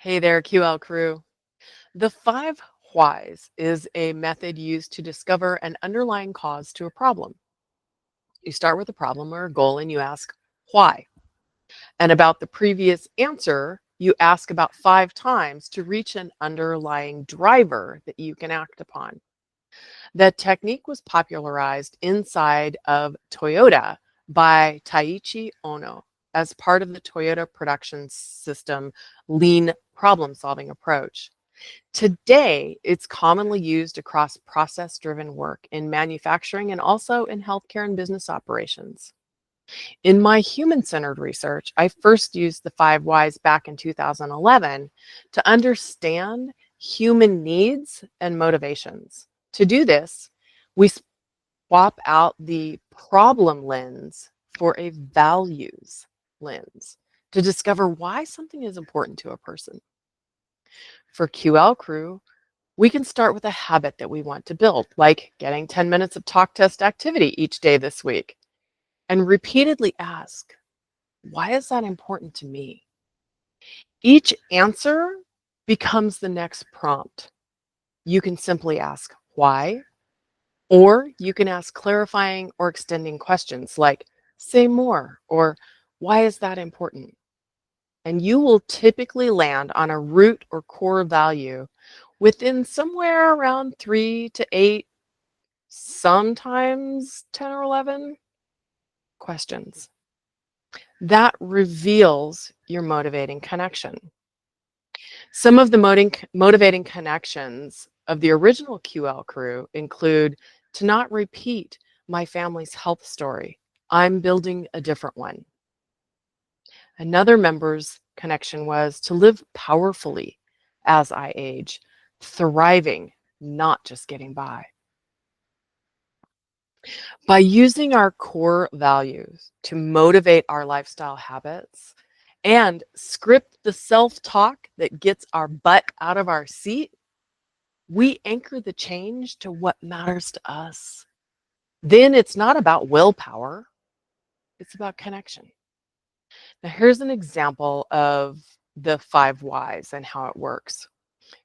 Hey there, QL crew. The five whys is a method used to discover an underlying cause to a problem. You start with a problem or a goal and you ask why. And about the previous answer, you ask about 5 times to reach an underlying driver that you can act upon. The technique was popularized inside of Toyota by Taiichi Ono as part of the Toyota production system lean problem solving approach. Today, it's commonly used across process driven work in manufacturing and also in healthcare and business operations. In my human centered research, I first used the 5 whys back in 2011 to understand human needs and motivations. To do this, we swap out the problem lens for a values lens to discover why something is important to a person. For QL crew, we can start with a habit that we want to build, like getting 10 minutes of talk test activity each day this week, and repeatedly ask, why is that important to me? Each answer becomes the next prompt. You can simply ask why, or you can ask clarifying or extending questions like, say more, or why is that important? And you will typically land on a root or core value within somewhere around 3 to 8, sometimes 10 or 11 questions. That reveals your motivating connection. Some of the motivating connections of the original QL crew include to not repeat my family's health story. I'm building a different one. Another member's connection was to live powerfully as I age, thriving, not just getting by. By using our core values to motivate our lifestyle habits and script the self-talk that gets our butt out of our seat, we anchor the change to what matters to us. Then it's not about willpower, it's about connection. Now, here's an example of the 5 whys and how it works.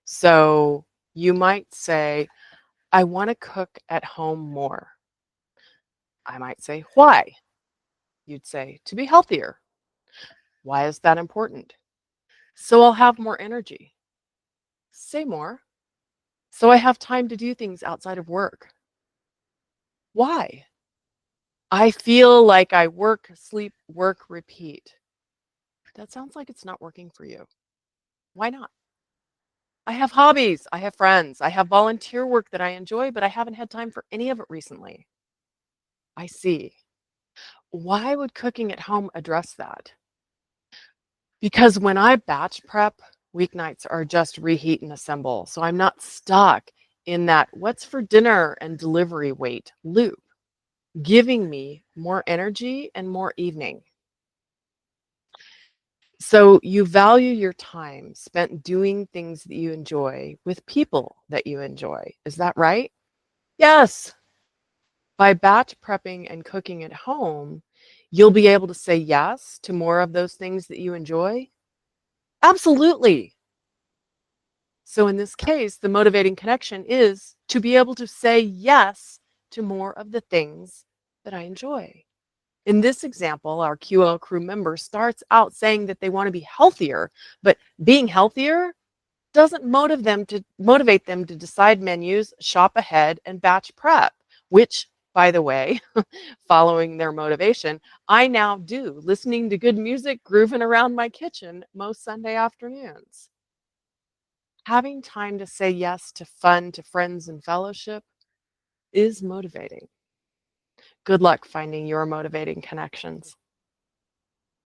So you might say, I want to cook at home more. I might say, why? You'd say, to be healthier. Why is that important? So I'll have more energy. Say more. So I have time to do things outside of work. Why? I feel like I work, sleep, work, repeat. That sounds like it's not working for you. Why not? I have hobbies, I have friends, I have volunteer work that I enjoy, but I haven't had time for any of it recently. I see. Why would cooking at home address that? Because when I batch prep, weeknights are just reheat and assemble. So I'm not stuck in that what's for dinner and delivery wait loop, giving me more energy and more evening. So you value your time spent doing things that you enjoy with people that you enjoy. Is that right? Yes. By batch prepping and cooking at home, you'll be able to say yes to more of those things that you enjoy. Absolutely. So in this case, the motivating connection is to be able to say yes to more of the things that I enjoy. In this example, our QL crew member starts out saying that they want to be healthier, but being healthier doesn't motivate them to decide menus, shop ahead, and batch prep, which, by the way, following their motivation, I now do, listening to good music, grooving around my kitchen most Sunday afternoons. Having time to say yes to fun, to friends and fellowship is motivating. Good luck finding your motivating connections.